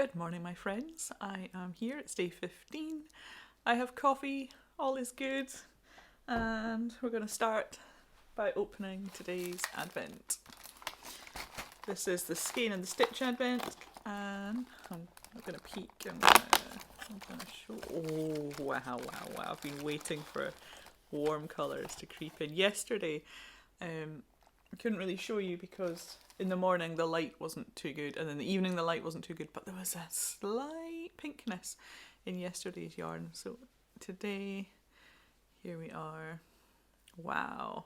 Good morning, my friends. I am here. It's day 15. I have coffee. All is good. And we're going to start by opening today's advent. This is the Skein and the Stitch advent. And I'm going to peek. I'm going to show. Oh, wow. I've been waiting for warm colours to creep in. Yesterday, I couldn't really show you because in the morning the light wasn't too good, and in the evening the light wasn't too good, but there was a slight pinkness in yesterday's yarn. So today, here we are. Wow,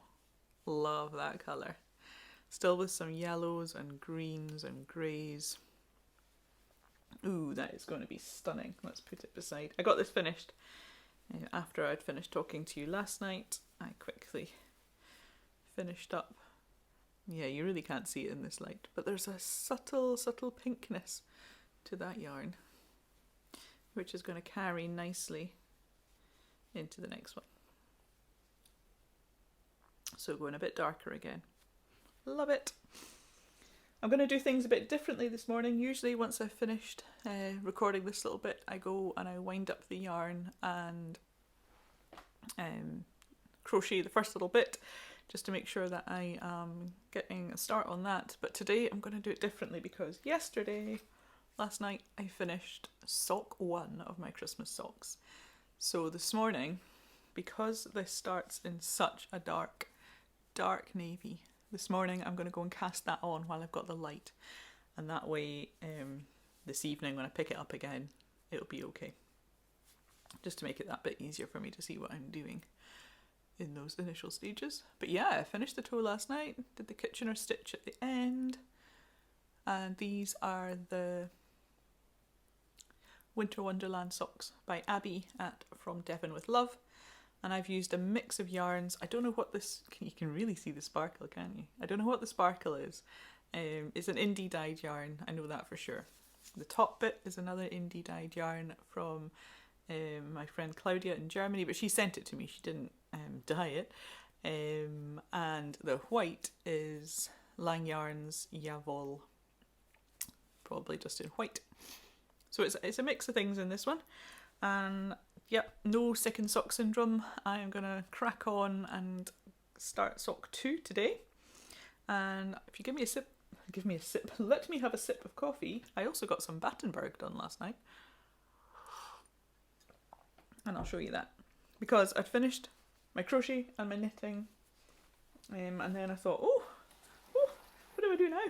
love that colour. Still with some yellows and greens and greys. Ooh, that is going to be stunning. Let's put it beside. I got this finished after I'd finished talking to you last night. I quickly finished up. Yeah, you really can't see it in this light, but there's a subtle pinkness to that yarn, which is going to carry nicely into the next one. So going a bit darker again. Love it. I'm going to do things a bit differently this morning. Usually once I've finished recording this little bit, I go and I wind up the yarn and crochet the first little bit, just to make sure that I am getting a start on that. But today I'm going to do it differently because last night, I finished sock 1 of my Christmas socks. So this morning, because this starts in such a dark navy, this morning I'm going to go and cast that on while I've got the light. And that way, this evening when I pick it up again, it'll be okay. Just to make it that bit easier for me to see what I'm doing in those initial stages. But yeah, I finished the toe last night, did the Kitchener stitch at the end, and these are the Winter Wonderland socks by Abby at From Devon with Love, and I've used a mix of yarns. I don't know what this, you can really see the sparkle, can't you? I don't know what the sparkle is. It's an indie dyed yarn, I know that for sure. The top bit is another indie dyed yarn from my friend Claudia in Germany, but she sent it to me, she didn't dye it. And the white is Lang Yarns Yavol, probably just in white. So it's a mix of things in this one. And yep, no sick and sock syndrome. I am going to crack on and start sock 2 today. And if you give me a sip, let me have a sip of coffee. I also got some Battenberg done last night. And I'll show you that. Because I'd finished my crochet and my knitting. And then I thought, oh, what do I do now?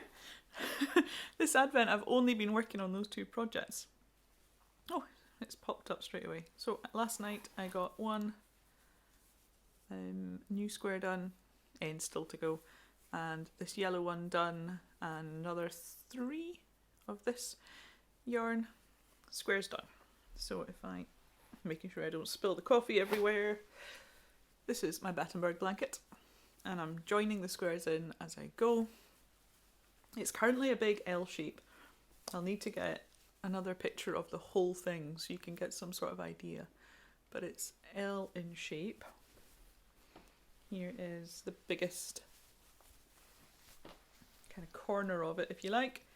This advent I've only been working on those 2 projects. Oh, it's popped up straight away. So last night I got 1 new square done, end still to go, and this yellow one done, and another 3 of this yarn squares done. So if I, making sure I don't spill the coffee everywhere, this is my Battenberg blanket, and I'm joining the squares in as I go. It's currently a big L shape. I'll need to get another picture of the whole thing so you can get some sort of idea, but it's L in shape. Here is the biggest kind of corner of it, if you like.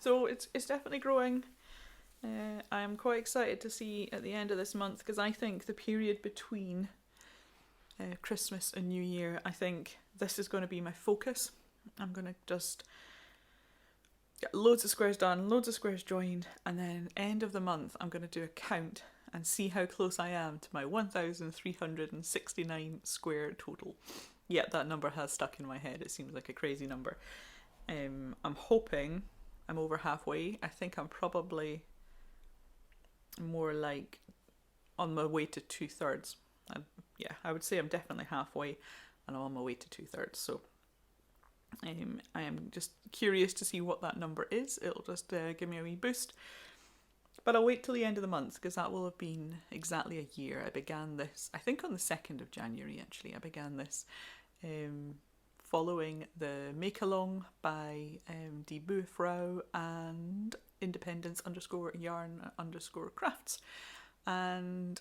So it's definitely growing. I am quite excited to see at the end of this month, because I think the period between Christmas and New Year, I think this is going to be my focus. I'm going to just get loads of squares done, loads of squares joined, and then end of the month I'm going to do a count and see how close I am to my 1,369 square total. Yeah, that number has stuck in my head. It seems like a crazy number. I'm hoping I'm over halfway. I think I'm probably more like on my way to 2/3. Yeah, I would say I'm definitely halfway and I'm on my way to 2/3. So I am just curious to see what that number is. It'll just give me a wee boost. But I'll wait till the end of the month, because that will have been exactly a year. I began this, I think on the 2nd of January actually, I began this following the Make Along by Die Buchfrau and Independence_yarn_crafts. And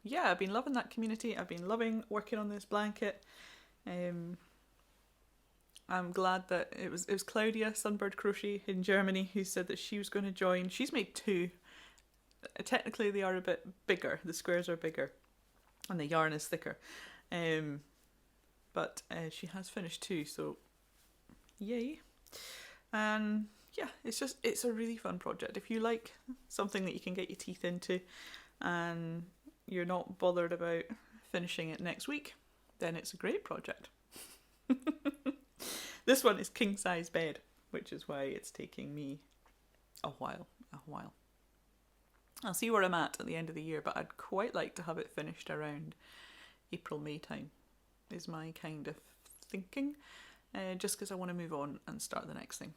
yeah, I've been loving that community. I've been loving working on this blanket. I'm glad that it was Claudia, Sunbird Crochet in Germany, who said that she was going to join. She's made 2. Technically they are a bit bigger, the squares are bigger and the yarn is thicker, but she has finished 2, so yay. And yeah, it's a really fun project. If you like something that you can get your teeth into and you're not bothered about finishing it next week, then it's a great project. This one is king size bed, which is why it's taking me a while. I'll see where I'm at the end of the year, but I'd quite like to have it finished around April, May time, is my kind of thinking, just because I want to move on and start the next thing.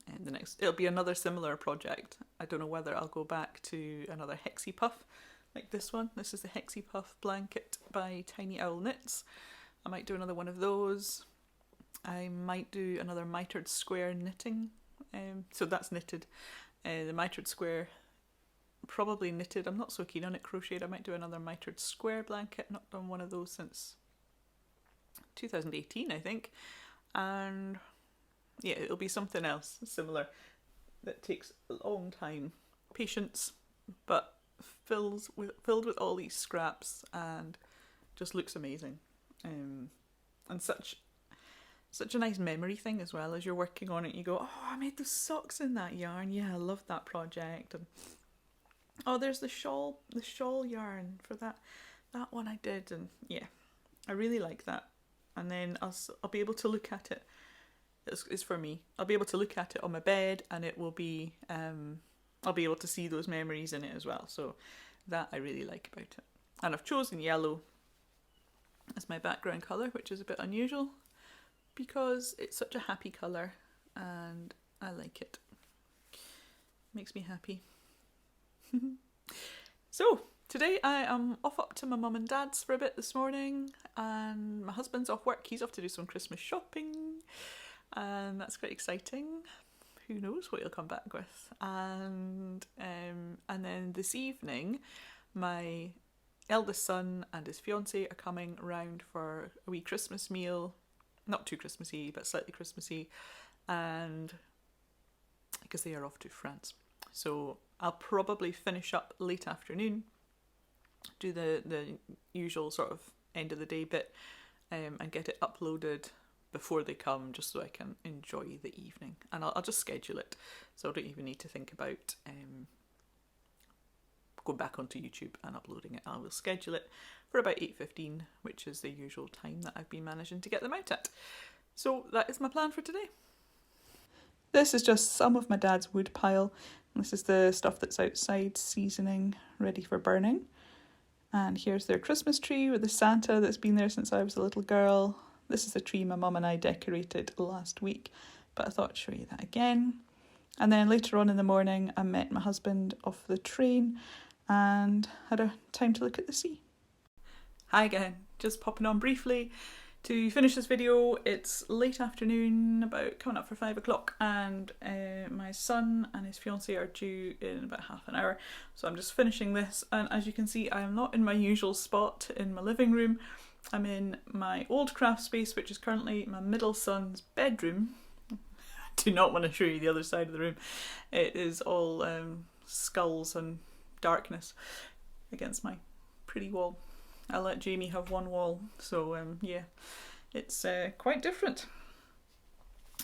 And it'll be another similar project. I don't know whether I'll go back to another Hexie Puff like this one. This is the Hexie Puff blanket by Tiny Owl Knits. I might do another one of those. I might do another mitered square knitting. So that's knitted. The mitered square, probably knitted. I'm not so keen on it crocheted. I might do another mitered square blanket. Not done one of those since 2018, I think. And yeah, it'll be something else similar that takes a long time, patience, but filled with all these scraps and just looks amazing. And such a nice memory thing as well. As you're working on it, you go, oh, I made those socks in that yarn. Yeah, I love that project. And oh, there's the shawl yarn for that one I did. And yeah, I really like that. And then I'll be able to look at it. It's for me. I'll be able to look at it on my bed, and it will be I'll be able to see those memories in it as well. So that I really like about it. And I've chosen yellow as my background colour, which is a bit unusual because it's such a happy colour and I like it. Makes me happy. So today I am off up to my mum and dad's for a bit this morning, and my husband's off work. He's off to do some Christmas shopping, and that's quite exciting. Who knows what he'll come back with. And then this evening my eldest son and his fiancée are coming round for a wee Christmas meal. Not too Christmassy, but slightly Christmassy, and because they are off to France. So I'll probably finish up late afternoon, do the usual sort of end of the day bit, and get it uploaded before they come, just so I can enjoy the evening. And I'll just schedule it, so I don't even need to think about going back onto YouTube and uploading it. I will schedule it for about 8:15, which is the usual time that I've been managing to get them out at. So that is my plan for today. This is just some of my dad's wood pile. This is the stuff that's outside seasoning, ready for burning. And here's their Christmas tree with the Santa that's been there since I was a little girl. This is the tree my mum and I decorated last week, but I thought I'd show you that again. And then later on in the morning, I met my husband off the train and had a time to look at the sea. Hi again, just popping on briefly to finish this video. It's late afternoon, about coming up for 5 o'clock, and my son and his fiancée are due in about half an hour. So I'm just finishing this, and as you can see, I am not in my usual spot in my living room. I'm in my old craft space, which is currently my middle son's bedroom. I do not want to show you the other side of the room. It is all skulls and darkness against my pretty wall. I'll let Jamie have one wall, so yeah, it's quite different.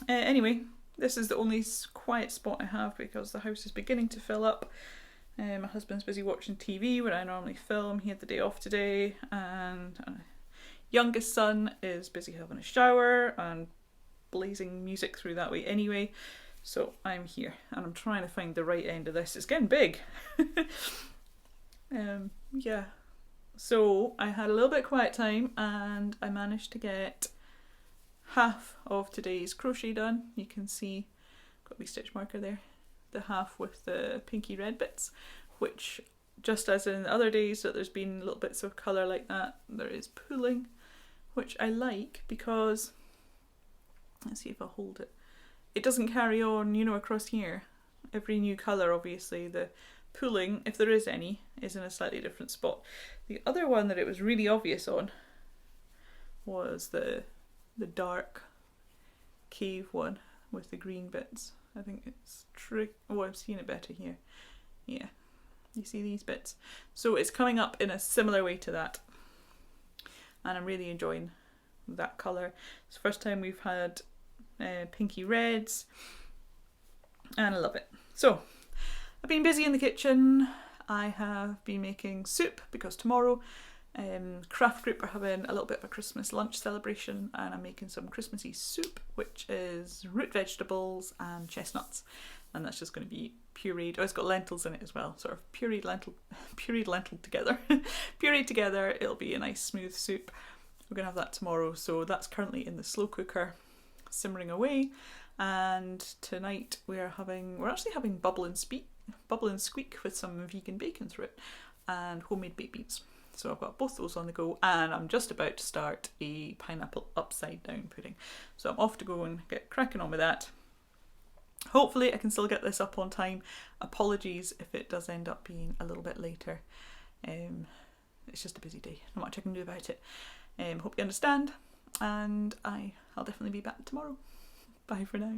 Anyway, this is the only quiet spot I have because the house is beginning to fill up. My husband's busy watching TV where I normally film. He had the day off today, and youngest son is busy having a shower and blazing music through that way anyway. So I'm here and I'm trying to find the right end of this. It's getting big. Yeah. So I had a little bit of quiet time and I managed to get half of today's crochet done. You can see, got a wee stitch marker there, the half with the pinky red bits, which, just as in the other days that there's been little bits of colour like that, there is pooling, which I like because, let's see if I hold it, it doesn't carry on, you know, across here. Every new colour, obviously, the pooling, if there is any, is in a slightly different spot. The other one that it was really obvious on was the dark cave one with the green bits. I think it's oh, I'm seeing it better here. Yeah, you see these bits. So it's coming up in a similar way to that, and I'm really enjoying that colour. It's the first time we've had pinky reds, and I love it. So I've been busy in the kitchen. I have been making soup because tomorrow craft group are having a little bit of a Christmas lunch celebration, and I'm making some Christmassy soup, which is root vegetables and chestnuts, and that's just going to be pureed. Oh, it's got lentils in it as well, sort of pureed lentil together. Pureed together, it'll be a nice smooth soup. We're going to have that tomorrow, so that's currently in the slow cooker simmering away. And tonight we're actually having bubble and squeak with some vegan bacon through it, and homemade baked beans. So I've got both those on the go, and I'm just about to start a pineapple upside down pudding. So I'm off to go and get cracking on with that. Hopefully I can still get this up on time. Apologies if it does end up being a little bit later. It's just a busy day, not much I can do about it. Hope you understand, and I'll definitely be back tomorrow. Bye for now.